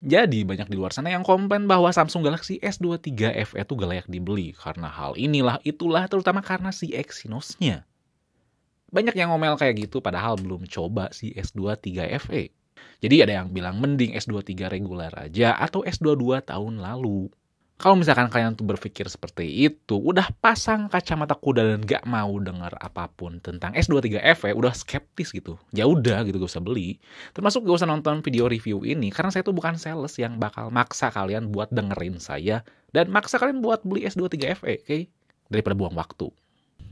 Jadi banyak di luar sana yang komplain bahwa Samsung Galaxy S23 FE itu gak layak dibeli karena hal inilah itulah terutama karena si Exynos-nya. Banyak yang ngomel kayak gitu padahal belum coba si S23 FE. Jadi ada yang bilang mending S23 reguler aja atau S22 tahun lalu. Kalau misalkan kalian tuh berpikir seperti itu, udah pasang kacamata kuda dan gak mau dengar apapun tentang S23 FE, udah skeptis gitu. Ya udah gitu, gak usah beli. Termasuk gak usah nonton video review ini, karena saya tuh bukan sales yang bakal maksa kalian buat dengerin saya, dan maksa kalian buat beli S23 FE, oke? Daripada buang waktu.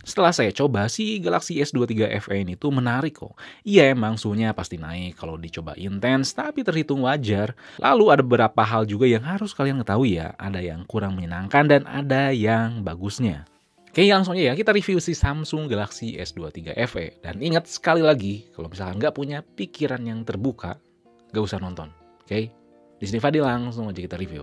Setelah saya coba, si Galaxy S23 FE ini tuh menarik kok. Iya emang suhunya pasti naik kalau dicoba intens, tapi terhitung wajar. Lalu ada beberapa hal juga yang harus kalian ketahui ya. Ada yang kurang menyenangkan dan ada yang bagusnya. Oke, langsung aja ya, kita review si Samsung Galaxy S23 FE. Dan ingat sekali lagi, kalau misalkan nggak punya pikiran yang terbuka, nggak usah nonton. Oke, di sini Fadil, langsung aja kita review.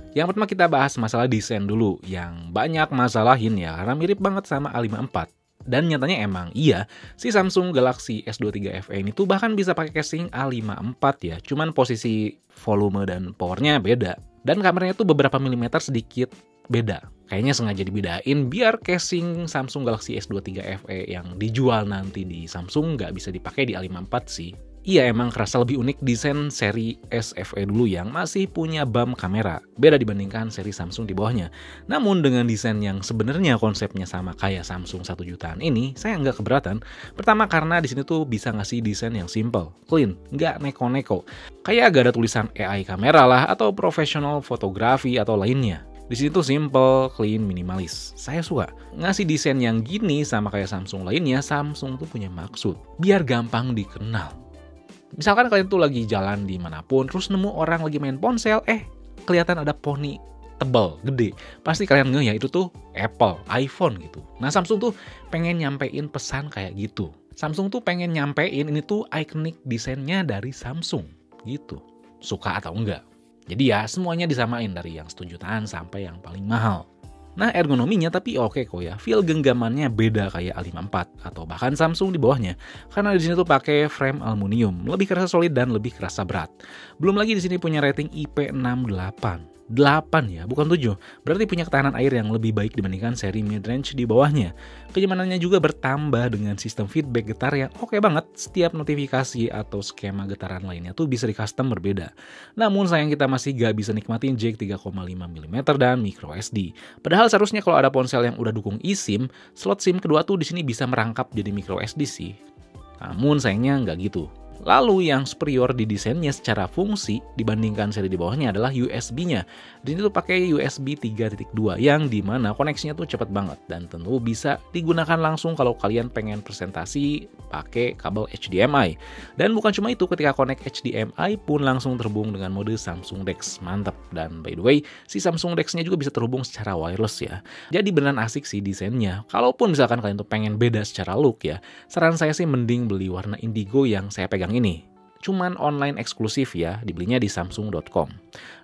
Yang pertama kita bahas masalah desain dulu, yang banyak masalahin ya, karena mirip banget sama A54. Dan nyatanya emang iya, si Samsung Galaxy S23 FE ini tuh bahkan bisa pakai casing A54 ya, cuman posisi volume dan powernya beda. Dan kameranya tuh beberapa milimeter sedikit beda. Kayaknya sengaja dibedain biar casing Samsung Galaxy S23 FE yang dijual nanti di Samsung nggak bisa dipakai di A54 sih. Iya emang kerasa lebih unik desain seri SFE dulu yang masih punya bump kamera, beda dibandingkan seri Samsung di bawahnya. Namun dengan desain yang sebenarnya konsepnya sama kayak Samsung 1 jutaan ini, saya nggak keberatan. Pertama karena di sini tuh bisa ngasih desain yang simple, clean, nggak neko-neko. Kayak gak ada tulisan AI kamera lah atau professional fotografi atau lainnya. Di sini tuh simple, clean, minimalis. Saya suka. Ngasih desain yang gini sama kayak Samsung lainnya, Samsung tuh punya maksud. Biar gampang dikenal. Misalkan kalian tuh lagi jalan di manapun, terus nemu orang lagi main ponsel, kelihatan ada poni tebal, gede. Pasti kalian ngeh ya itu tuh Apple, iPhone gitu. Nah Samsung tuh pengen nyampein pesan kayak gitu. Samsung tuh pengen nyampein ini tuh ikonik desainnya dari Samsung gitu. Suka atau enggak. Jadi ya semuanya disamain dari yang 1 jutaan sampai yang paling mahal. Nah ergonominya tapi oke kok ya, feel genggamannya beda kayak A54 atau bahkan Samsung di bawahnya. Karena di sini tuh pakai frame aluminium, lebih kerasa solid dan lebih kerasa berat. Belum lagi di sini punya rating IP68. 8 ya, bukan 7. Berarti punya ketahanan air yang lebih baik dibandingkan seri mid-range di bawahnya. Kenyamanannya juga bertambah dengan sistem feedback getar yang oke banget. Setiap notifikasi atau skema getaran lainnya tuh bisa di-custom berbeda. Namun sayang kita masih gak bisa nikmatin jack 3,5 mm dan micro SD. Padahal seharusnya kalau ada ponsel yang udah dukung eSIM, slot SIM kedua tuh di sini bisa merangkap jadi micro SD sih. Namun sayangnya nggak gitu. Lalu yang superior di desainnya secara fungsi dibandingkan seri di bawahnya adalah USB-nya. Di sini tuh pakai USB 3.2 yang dimana koneksinya tuh cepat banget dan tentu bisa digunakan langsung kalau kalian pengen presentasi pakai kabel HDMI. Dan bukan cuma itu, ketika connect HDMI pun langsung terhubung dengan mode Samsung DeX. Mantap. Dan by the way, si Samsung DeX-nya juga bisa terhubung secara wireless ya. Jadi beneran asik sih desainnya. Kalaupun misalkan kalian tuh pengen beda secara look ya, saran saya sih mending beli warna indigo yang saya pegang ini. Cuman online eksklusif ya, dibelinya di samsung.com.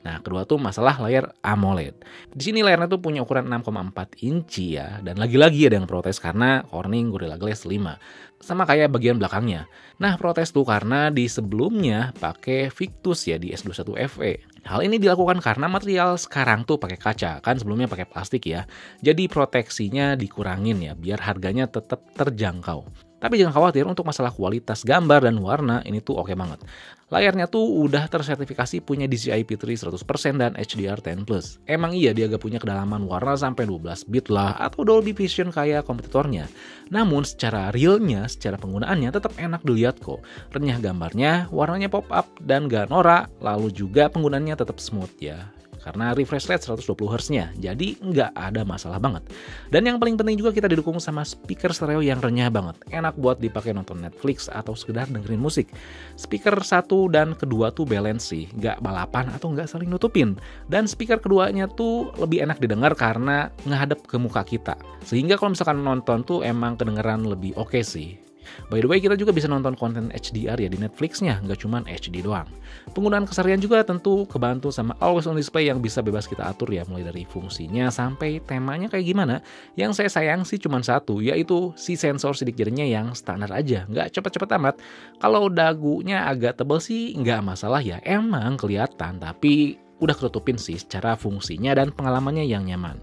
Nah, kedua tuh masalah layar AMOLED. Di sini layarnya tuh punya ukuran 6,4 inci ya, dan lagi-lagi ada yang protes karena Corning Gorilla Glass 5. Sama kayak bagian belakangnya. Nah, protes tuh karena di sebelumnya pakai Victus ya di S21 FE. Hal ini dilakukan karena material sekarang tuh pakai kaca, kan sebelumnya pakai plastik ya. Jadi proteksinya dikurangin ya, biar harganya tetap terjangkau. Tapi jangan khawatir, untuk masalah kualitas gambar dan warna ini tuh oke banget. Layarnya tuh udah tersertifikasi punya DCI P3 100% dan HDR10+. Emang iya dia gak punya kedalaman warna sampai 12 bit lah atau Dolby Vision kayak kompetitornya. Namun secara realnya, secara penggunaannya tetap enak dilihat kok. Renyah gambarnya, warnanya pop up dan gak norak, lalu juga penggunaannya tetap smooth ya. Karena refresh rate 120Hz-nya, jadi nggak ada masalah banget. Dan yang paling penting juga kita didukung sama speaker stereo yang renyah banget. Enak buat dipakai nonton Netflix atau sekedar dengerin musik. Speaker satu dan kedua tuh balance sih, nggak balapan atau nggak saling nutupin. Dan speaker keduanya tuh lebih enak didengar karena ngehadap ke muka kita. Sehingga kalau misalkan nonton tuh emang kedengeran lebih oke sih. By the way, kita juga bisa nonton konten HDR ya di Netflix-nya, nggak cuma HD doang. Penggunaan keseharian juga tentu kebantu sama Always on Display yang bisa bebas kita atur ya, mulai dari fungsinya sampai temanya kayak gimana. Yang saya sayang sih cuma satu, yaitu si sensor sidik jarinya yang standar aja, nggak cepet-cepet amat. Kalau dagunya agak tebel sih nggak masalah ya, emang kelihatan, tapi udah ketutupin sih secara fungsinya dan pengalamannya yang nyaman.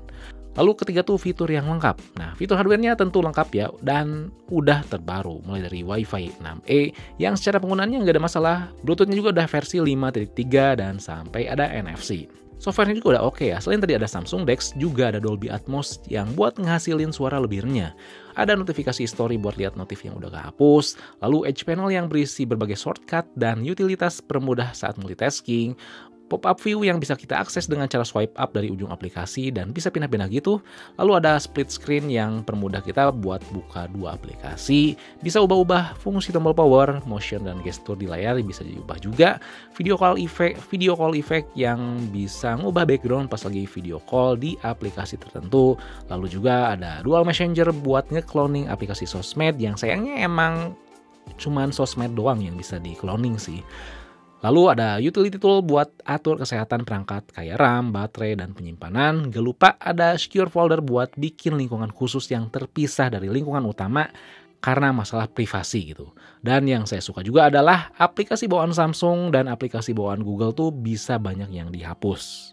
Lalu ketiga tuh fitur yang lengkap. Nah, fitur hardware-nya tentu lengkap ya, dan udah terbaru, mulai dari Wi-Fi 6E yang secara penggunaannya nggak ada masalah, Bluetooth-nya juga udah versi 5.3 dan sampai ada NFC. Software-nya juga udah oke ya, selain tadi ada Samsung Dex, juga ada Dolby Atmos yang buat ngehasilin suara lebih renyah. Ada notifikasi story buat lihat notif yang udah kehapus, lalu edge panel yang berisi berbagai shortcut dan utilitas permudah saat multitasking, pop-up view yang bisa kita akses dengan cara swipe up dari ujung aplikasi dan bisa pindah-pindah gitu. Lalu ada split screen yang permudah kita buat buka dua aplikasi. Bisa ubah-ubah fungsi tombol power, motion, dan gestur di layar bisa diubah juga. Video call effect yang bisa ngubah background pas lagi video call di aplikasi tertentu. Lalu juga ada dual messenger buat nge-cloning aplikasi sosmed yang sayangnya emang cuman sosmed doang yang bisa di-cloning sih. Lalu ada utility tool buat atur kesehatan perangkat kayak RAM, baterai, dan penyimpanan. Gak lupa ada secure folder buat bikin lingkungan khusus yang terpisah dari lingkungan utama karena masalah privasi gitu. Dan yang saya suka juga adalah aplikasi bawaan Samsung dan aplikasi bawaan Google tuh bisa banyak yang dihapus.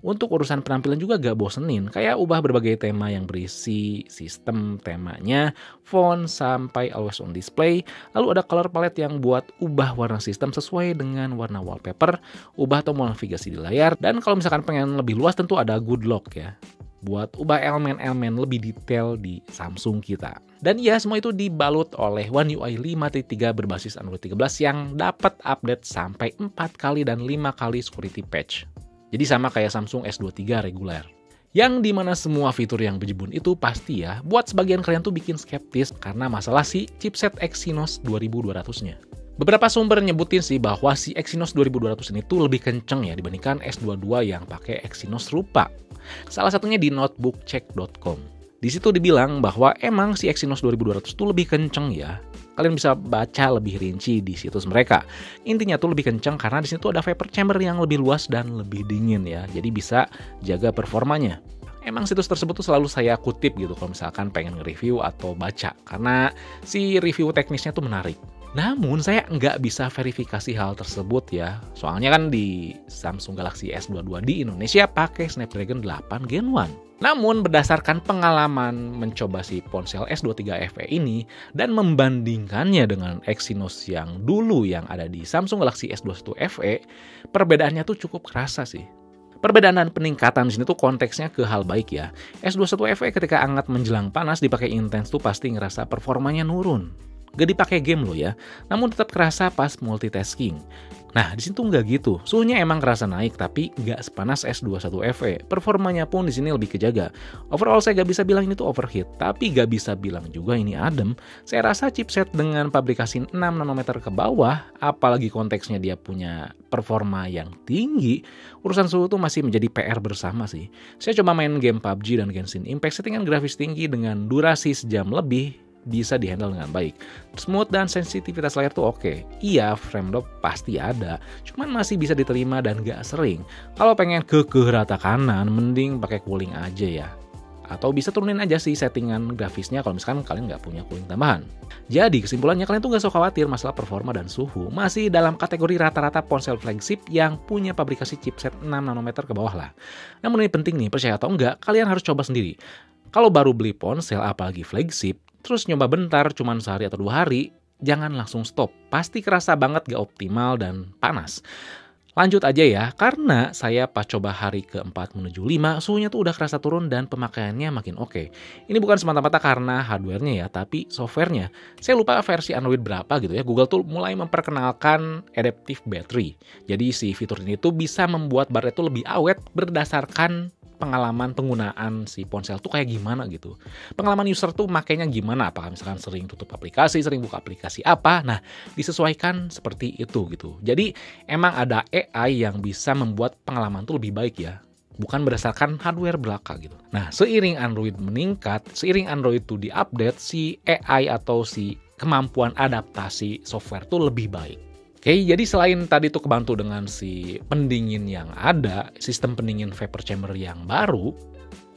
Untuk urusan penampilan juga gak bosenin, kayak ubah berbagai tema yang berisi sistem temanya, font, sampai always on display. Lalu ada color palette yang buat ubah warna sistem sesuai dengan warna wallpaper, ubah tombol navigasi di layar, dan kalau misalkan pengen lebih luas tentu ada good lock ya, buat ubah elemen-elemen lebih detail di Samsung kita. Dan ya, semua itu dibalut oleh One UI 5.3 berbasis Android 13 yang dapat update sampai 4 kali dan 5 kali security patch. Jadi sama kayak Samsung S23 reguler. Yang dimana semua fitur yang bejibun itu pasti ya, buat sebagian kalian tuh bikin skeptis karena masalah si chipset Exynos 2200-nya. Beberapa sumber nyebutin sih bahwa si Exynos 2200 ini tuh lebih kenceng ya dibandingkan S22 yang pakai Exynos serupa. Salah satunya di notebookcheck.com. Di situ dibilang bahwa emang si Exynos 2200 tuh lebih kenceng ya. Kalian bisa baca lebih rinci di situs mereka. Intinya tuh lebih kencang karena di situ ada vapor chamber yang lebih luas dan lebih dingin ya. Jadi bisa jaga performanya. Emang situs tersebut tuh selalu saya kutip gitu kalau misalkan pengen nge-review atau baca. Karena si review teknisnya tuh menarik. Namun saya nggak bisa verifikasi hal tersebut ya. Soalnya kan di Samsung Galaxy S22 di Indonesia pakai Snapdragon 8 Gen 1. Namun berdasarkan pengalaman mencoba si ponsel S23 FE ini dan membandingkannya dengan Exynos yang dulu yang ada di Samsung Galaxy S21 FE, perbedaannya tuh cukup kerasa sih. Perbedaan dan peningkatan di sini tuh konteksnya ke hal baik ya. S21 FE ketika hangat menjelang panas dipakai intens tuh pasti ngerasa performanya nurun. Gak dipakai game loh ya, namun tetap kerasa pas multitasking. Nah, di sini tuh nggak gitu. Suhunya emang kerasa naik, tapi nggak sepanas S21 FE. Performanya pun di sini lebih kejaga. Overall saya nggak bisa bilang ini tuh overheat, tapi nggak bisa bilang juga ini adem. Saya rasa chipset dengan pabrikasi 6 nanometer ke bawah, apalagi konteksnya dia punya performa yang tinggi, urusan suhu tuh masih menjadi PR bersama sih. Saya coba main game PUBG dan Genshin Impact settingan grafis tinggi dengan durasi sejam lebih, bisa dihandle dengan baik. Smooth dan sensitivitas layar tuh oke. Iya, frame drop pasti ada, cuman masih bisa diterima dan gak sering. Kalau pengen kekeh rata kanan, mending pakai cooling aja ya. Atau bisa turunin aja sih settingan grafisnya kalau misalkan kalian nggak punya cooling tambahan. Jadi kesimpulannya kalian tuh nggak usah khawatir masalah performa dan suhu. Masih dalam kategori rata-rata ponsel flagship yang punya pabrikasi chipset 6 nanometer ke bawah lah. Namun ini penting nih, percaya atau enggak, kalian harus coba sendiri. Kalau baru beli ponsel apalagi flagship, terus nyoba bentar cuman sehari atau 2 hari, jangan langsung stop. Pasti kerasa banget gak optimal dan panas. Lanjut aja ya, karena saya pas coba hari ke-4 menuju 5, suhunya tuh udah kerasa turun dan pemakaiannya makin oke. Ini bukan semata-mata karena hardware-nya ya, tapi software-nya. Saya lupa versi Android berapa gitu ya, Google tuh mulai memperkenalkan adaptive battery. Jadi si fitur ini tuh bisa membuat baterai tuh lebih awet berdasarkan pengalaman penggunaan si ponsel tuh kayak gimana gitu. Pengalaman user tuh makainya gimana, apakah misalkan sering tutup aplikasi, sering buka aplikasi apa. Nah, disesuaikan seperti itu gitu. Jadi emang ada AI yang bisa membuat pengalaman tuh lebih baik ya. Bukan berdasarkan hardware belaka gitu. Nah, seiring Android meningkat, seiring Android tuh diupdate, si AI atau si kemampuan adaptasi software tuh lebih baik. Oke, jadi selain tadi tuh kebantu dengan si pendingin yang ada, sistem pendingin vapor chamber yang baru,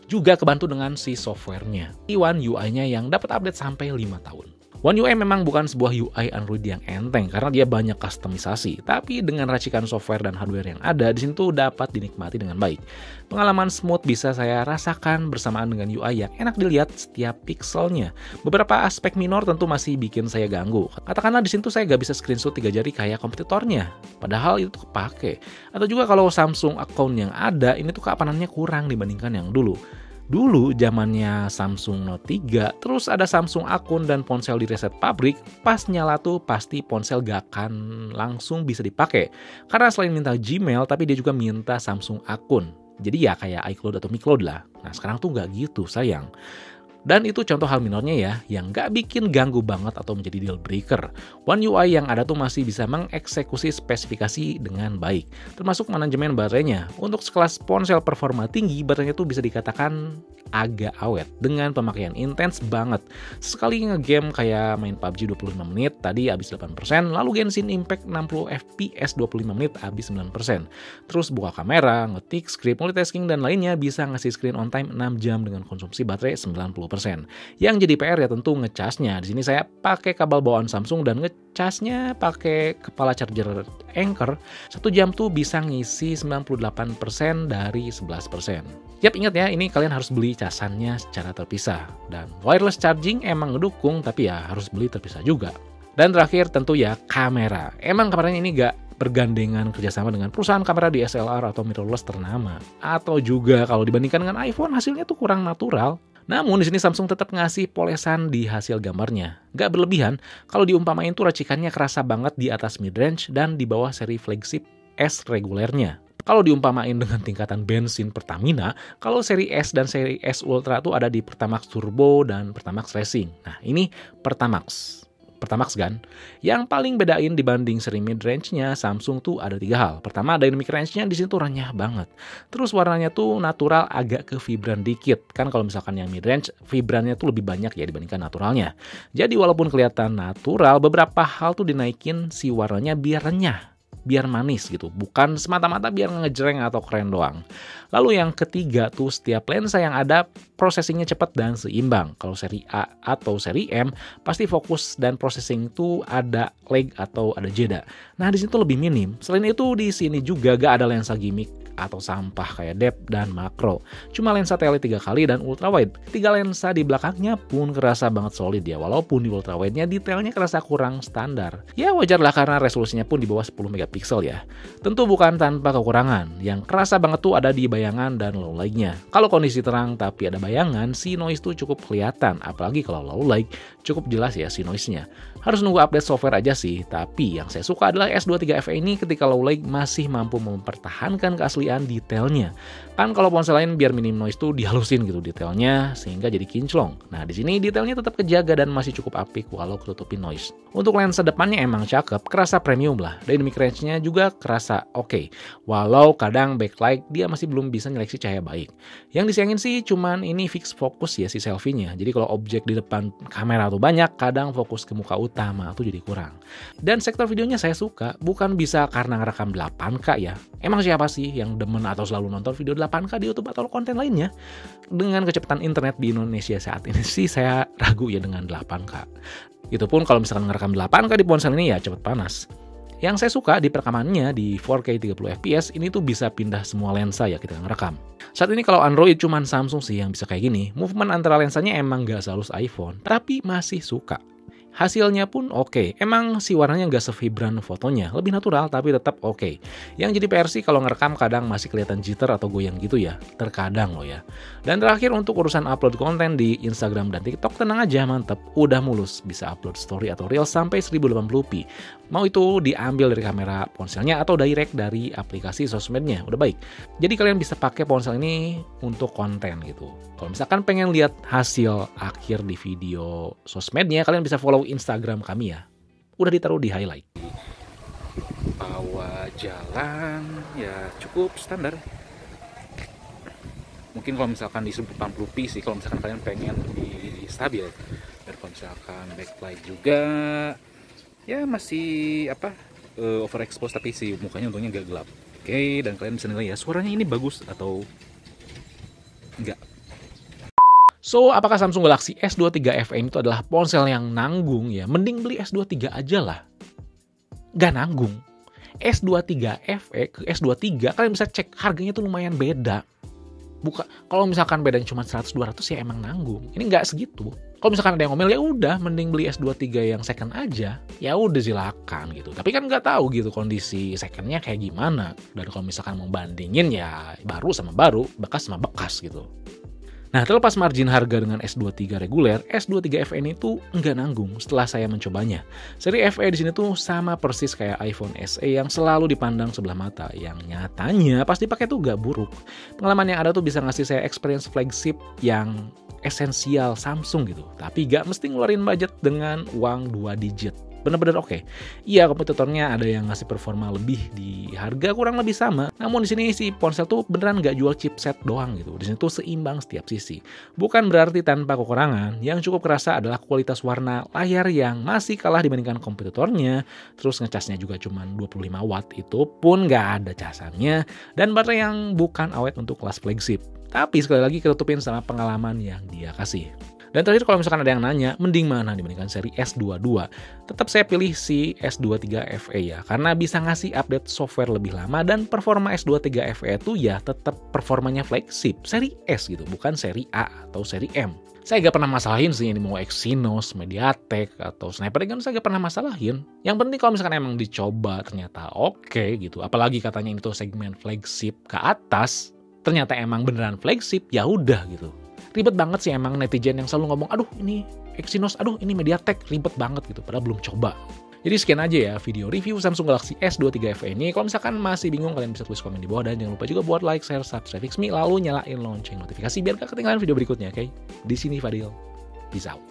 juga kebantu dengan si softwarenya. One UI-nya yang dapat update sampai 5 tahun. One UI memang bukan sebuah UI Android yang enteng karena dia banyak kustomisasi, tapi dengan racikan software dan hardware yang ada di sini tuh dapat dinikmati dengan baik. Pengalaman smooth bisa saya rasakan bersamaan dengan UI yang enak dilihat setiap pixelnya. Beberapa aspek minor tentu masih bikin saya ganggu. Katakanlah di sini tuh saya gak bisa screenshot 3 jari kayak kompetitornya, padahal itu tuh kepake. Atau juga kalau Samsung account yang ada, ini tuh keamanannya kurang dibandingkan yang dulu. Dulu zamannya Samsung Note 3, terus ada Samsung akun dan ponsel di reset pabrik, pas nyala tuh pasti ponsel gak akan langsung bisa dipakai. Karena selain minta Gmail, tapi dia juga minta Samsung akun. Jadi ya kayak iCloud atau miCloud lah. Nah sekarang tuh gak gitu, sayang. Dan itu contoh hal minornya ya, yang gak bikin ganggu banget atau menjadi deal breaker. One UI yang ada tuh masih bisa mengeksekusi spesifikasi dengan baik, termasuk manajemen baterainya. Untuk sekelas ponsel performa tinggi, baterainya tuh bisa dikatakan agak awet, dengan pemakaian intens banget. Sekali ngegame kayak main PUBG 25 menit, tadi habis 8%, lalu Genshin Impact 60 FPS 25 menit, habis 9%. Terus buka kamera, ngetik, script, multitasking, dan lainnya bisa ngasih screen on time 6 jam dengan konsumsi baterai 90%. Yang jadi PR ya tentu ngecasnya. Di sini saya pakai kabel bawaan Samsung dan ngecasnya pakai kepala charger Anker. 1 jam tuh bisa ngisi 98% dari 11%. Yap, ingat ya, ini kalian harus beli casannya secara terpisah. Dan wireless charging emang ngedukung, tapi ya harus beli terpisah juga. Dan terakhir tentu ya kamera. Emang kameranya ini gak bergandengan kerjasama dengan perusahaan kamera DSLR atau mirrorless ternama. Atau juga kalau dibandingkan dengan iPhone hasilnya tuh kurang natural. Namun di sini Samsung tetap ngasih polesan di hasil gambarnya. Gak berlebihan, kalau diumpamain tuh racikannya kerasa banget di atas mid-range dan di bawah seri flagship S regulernya. Kalau diumpamain dengan tingkatan bensin Pertamina, kalau seri S dan seri S Ultra tuh ada di Pertamax Turbo dan Pertamax Racing. Nah ini Pertamax kan. Yang paling bedain dibanding seri mid-range-nya Samsung tuh ada 3 hal. Pertama, dynamic range-nya di sini tuh renyah banget. Terus warnanya tuh natural agak ke vibran dikit. Kan kalau misalkan yang mid-range, vibrannya tuh lebih banyak ya dibandingkan naturalnya. Jadi walaupun kelihatan natural, beberapa hal tuh dinaikin si warnanya biar renyah, biar manis gitu, bukan semata-mata biar ngejreng atau keren doang. Lalu yang ketiga tuh setiap lensa yang ada processingnya cepat dan seimbang. Kalau seri A atau seri M pasti fokus dan processing itu ada lag atau ada jeda. Nah di sini tuh lebih minim. Selain itu di sini juga gak ada lensa gimmick atau sampah kayak depth dan makro. Cuma lensa tele 3 kali dan ultra wide. 3 lensa di belakangnya pun kerasa banget solid ya, walaupun di ultra wide-nya detailnya kerasa kurang standar. Ya wajar lah karena resolusinya pun di bawah 10 megapiksel ya. Tentu bukan tanpa kekurangan. Yang kerasa banget tuh ada di bayangan dan low light-nya. Kalau kondisi terang tapi ada bayangan, si noise tuh cukup kelihatan. Apalagi kalau low light, cukup jelas ya si noise-nya. Harus nunggu update software aja sih, tapi yang saya suka adalah S23 FE ini ketika low light masih mampu mempertahankan keaslian detailnya. Kan kalau ponsel lain biar minim noise tuh dihalusin gitu detailnya sehingga jadi kinclong. Nah di sini detailnya tetap kejaga dan masih cukup apik walau ketutupin noise. Untuk lensa depannya emang cakep, kerasa premium lah. Dynamic range-nya juga kerasa oke. Walau kadang backlight dia masih belum bisa nyeleksi cahaya baik. Yang disayangin sih cuman ini fix fokus ya si selfie-nya. Jadi kalau objek di depan kamera tuh banyak, kadang fokus ke muka utama tuh jadi kurang. Dan sektor videonya saya suka, bukan bisa karena ngerekam 8K ya. Emang siapa sih yang demen atau selalu nonton video 8K di YouTube atau konten lainnya? Dengan kecepatan internet di Indonesia saat ini sih saya ragu ya dengan 8K. Itu pun kalau misalkan ngerekam 8K di ponsel ini ya cepet panas. Yang saya suka di perekamannya di 4K 30 fps ini tuh bisa pindah semua lensa ya kita ngerekam. Saat ini kalau Android cuman Samsung sih yang bisa kayak gini. Movement antara lensanya emang gak selalu iPhone, tapi masih suka. Hasilnya pun oke. Emang si warnanya nggak sevibran fotonya, lebih natural tapi tetap oke. Yang jadi PR sih kalau ngerekam kadang masih kelihatan jitter atau goyang gitu ya, terkadang loh ya. Dan terakhir untuk urusan upload konten di Instagram dan TikTok tenang aja mantep, udah mulus, bisa upload story atau reel sampai 1080p. Mau itu diambil dari kamera ponselnya atau direct dari aplikasi sosmednya, udah baik. Jadi kalian bisa pakai ponsel ini untuk konten gitu. Kalau misalkan pengen lihat hasil akhir di video sosmednya, kalian bisa follow Instagram kami ya. Udah ditaruh di highlight. Bawa jalan ya cukup standar. Mungkin kalau misalkan di 1080p sih, kalau misalkan kalian pengen lebih stabil. Dan kalau misalkan backlight juga ya masih overexpose, tapi si mukanya untungnya agak gelap. Oke, dan kalian bisa nilai ya suaranya ini bagus atau enggak. So, apakah Samsung Galaxy S23 FE itu adalah ponsel yang nanggung ya? Mending beli S23 aja lah. Gak nanggung. S23 FE ke S23 kalian bisa cek harganya tuh lumayan beda. Kalau misalkan bedanya cuma 100-200 ya emang nanggung. Ini nggak segitu. Kalau misalkan ada yang ngomel ya udah mending beli S23 yang second aja. Ya udah silakan gitu. Tapi kan nggak tahu gitu kondisi secondnya kayak gimana. Dan kalau misalkan mau bandingin ya baru sama baru, bekas sama bekas gitu. Nah, terlepas margin harga dengan S23 reguler, S23 FE ini tuh nggak nanggung setelah saya mencobanya. Seri FE di sini tuh sama persis kayak iPhone SE yang selalu dipandang sebelah mata, yang nyatanya pas dipakai tuh nggak buruk. Pengalaman yang ada tuh bisa ngasih saya experience flagship yang esensial Samsung gitu, tapi nggak mesti ngeluarin budget dengan uang 2 digit. Bener-bener oke. Iya, kompetitornya ada yang ngasih performa lebih di harga kurang lebih sama. Namun di sini si ponsel tuh beneran nggak jual chipset doang gitu. Di sini tuh seimbang setiap sisi. Bukan berarti tanpa kekurangan. Yang cukup kerasa adalah kualitas warna layar yang masih kalah dibandingkan kompetitornya. Terus ngecasnya juga cuma 25 watt, itu pun nggak ada casannya. Dan baterai yang bukan awet untuk kelas flagship. Tapi sekali lagi ketutupin sama pengalaman yang dia kasih. Dan terakhir kalau misalkan ada yang nanya, mending mana dibandingkan seri S22? Tetap saya pilih si S23 FE ya, karena bisa ngasih update software lebih lama dan performa S23 FE itu ya tetap performanya flagship, seri S gitu, bukan seri A atau seri M. Saya gak pernah masalahin sih ini mau Exynos, MediaTek, atau Snapdragon, saya gak pernah masalahin. Yang penting kalau misalkan emang dicoba ternyata oke gitu, apalagi katanya ini tuh segmen flagship ke atas, ternyata emang beneran flagship, ya udah gitu. Ribet banget sih emang netizen yang selalu ngomong, aduh ini Exynos, aduh ini MediaTek, ribet banget gitu, padahal belum coba. Jadi sekian aja ya video review Samsung Galaxy S23 FE ini. Kalau misalkan masih bingung, kalian bisa tulis komen di bawah, dan jangan lupa juga buat like, share, subscribe Fixme, lalu nyalain lonceng notifikasi biar gak ketinggalan video berikutnya, oke? Di sini Fadil, peace out.